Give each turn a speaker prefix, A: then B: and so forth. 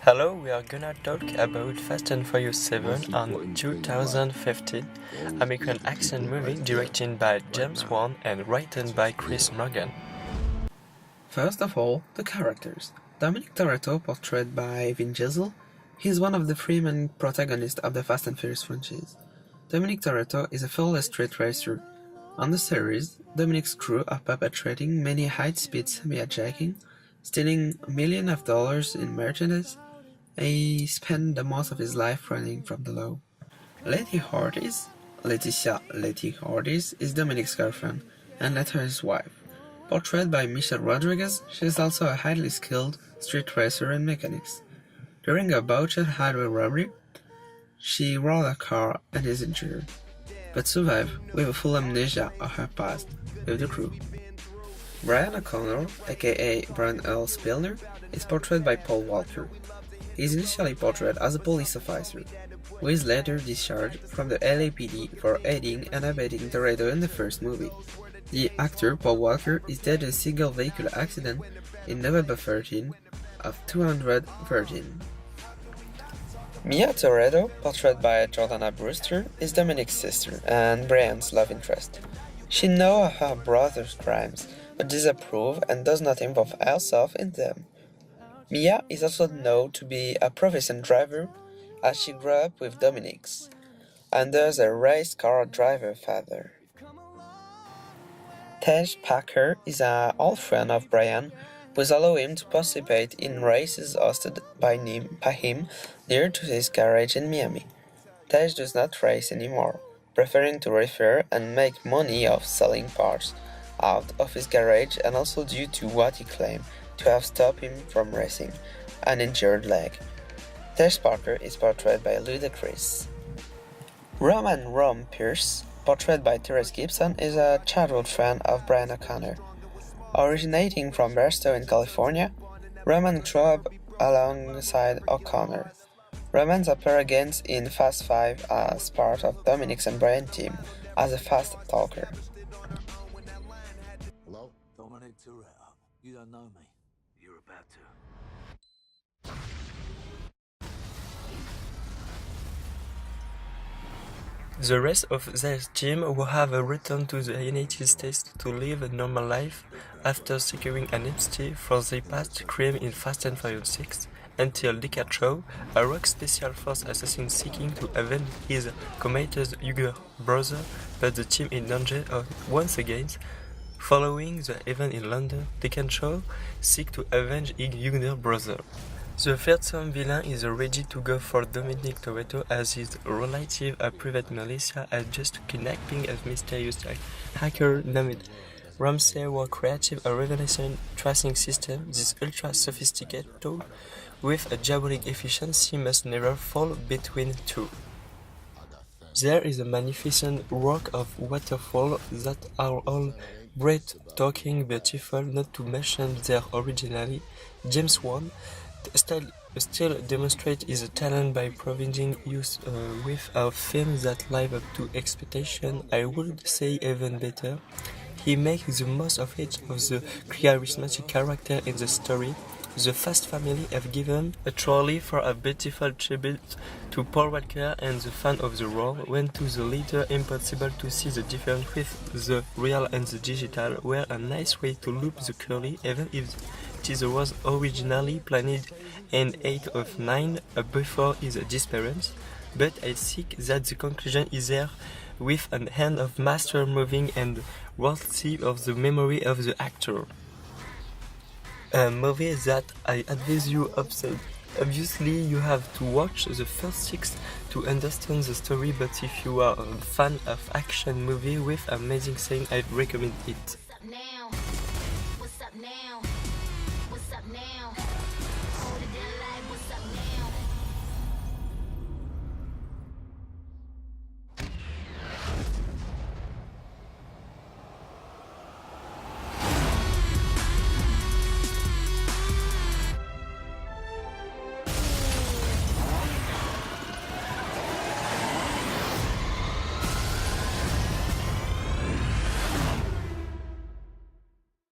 A: Hello, we are gonna talk about Fast and Furious 7 on 2015 American action movie directed by James Wan and written by Chris Morgan.
B: First of all, the characters. Dominic Toretto, portrayed by Vin Diesel, he is one of the three main protagonists of the Fast and Furious franchise. Dominic Toretto is a fearless street racer. On the series, Dominic's crew are perpetrating many high-speed semi-hijacking, stealing millions of dollars in merchandise. He spent the most of his life running from the law. Leticia Letty Hordis is Dominic's girlfriend, and later his wife. Portrayed by Michelle Rodriguez, she is also a highly skilled street racer and mechanics. During a botched highway robbery, she rolled a car and is injured, but survived with a full amnesia of her past with the crew. Brian O'Connor, aka Brian Earl Spillner, is portrayed by Paul Walker. He is initially portrayed as a police officer, who is later discharged from the LAPD for aiding and abetting Dorado in the first movie. The actor Paul Walker is dead in a single vehicle accident in November 13 of 213. Mia Toretto, portrayed by Jordana Brewster, is Dominic's sister and Brian's love interest. She knows her brother's crimes, but disapproves and does not involve herself in them. Mia is also known to be a proficient driver, as she grew up with Dominic's, under the race car driver father. Tej Packer is an old friend of Brian, who allows him to participate in races hosted by him near to his garage in Miami. Tej does not race anymore, preferring to repair and make money off selling parts out of his garage, and also due to what he claimed to have stopped him from racing, an injured leg. Tej Parker is portrayed by Ludacris. Roman Rome Pierce, portrayed by Therese Gibson, is a childhood friend of Brian O'Connor. Originating from Barstow in California, Roman grew up alongside O'Connor. Romans appear again in Fast 5 as part of Dominic's and Brian's team as a fast talker.
C: Hello? Dominic Toretto. You don't know me. You're about to.
A: The rest of their team will have returned to the United States to live a normal life after securing an amnesty for their past crime in Fast and Furious 6 until DiCaprio, a rogue special force assassin seeking to avenge his committed younger brother, but the team in danger once again. Following the event in London, DiCaprio seeks to avenge his younger brother. The fearsome villain is ready to go for Dominic Toretto as his relative, a private militia, has just kidnapping a mysterious hacker named Ramsey will create a revelation tracing system. This ultra-sophisticated tool, with a diabolic efficiency, must never fall between two. There is a magnificent work of waterfalls that are all breathtaking, beautiful, not to mention their originality. James Wan still demonstrates his talent by providing us with a film that lives up to expectation. I would say even better. He makes the most of each of the charismatic characters in the story. The Fast family have given a trolley for a beautiful tribute to Paul Walker and the fan of the role. When to the later impossible to see the difference with the real and the digital were a nice way to loop the curly, even if it was originally planned in 8 of 9 before his disappearance. But I think that the conclusion is there with an hand of master moving and worthy of the memory of the actor. A movie that I advise you observe. Obviously, you have to watch the first 6 to understand the story, but if you are a fan of action movie with amazing scene, I'd recommend it.
D: What's up now? What's up now? Hold it down like what's up now?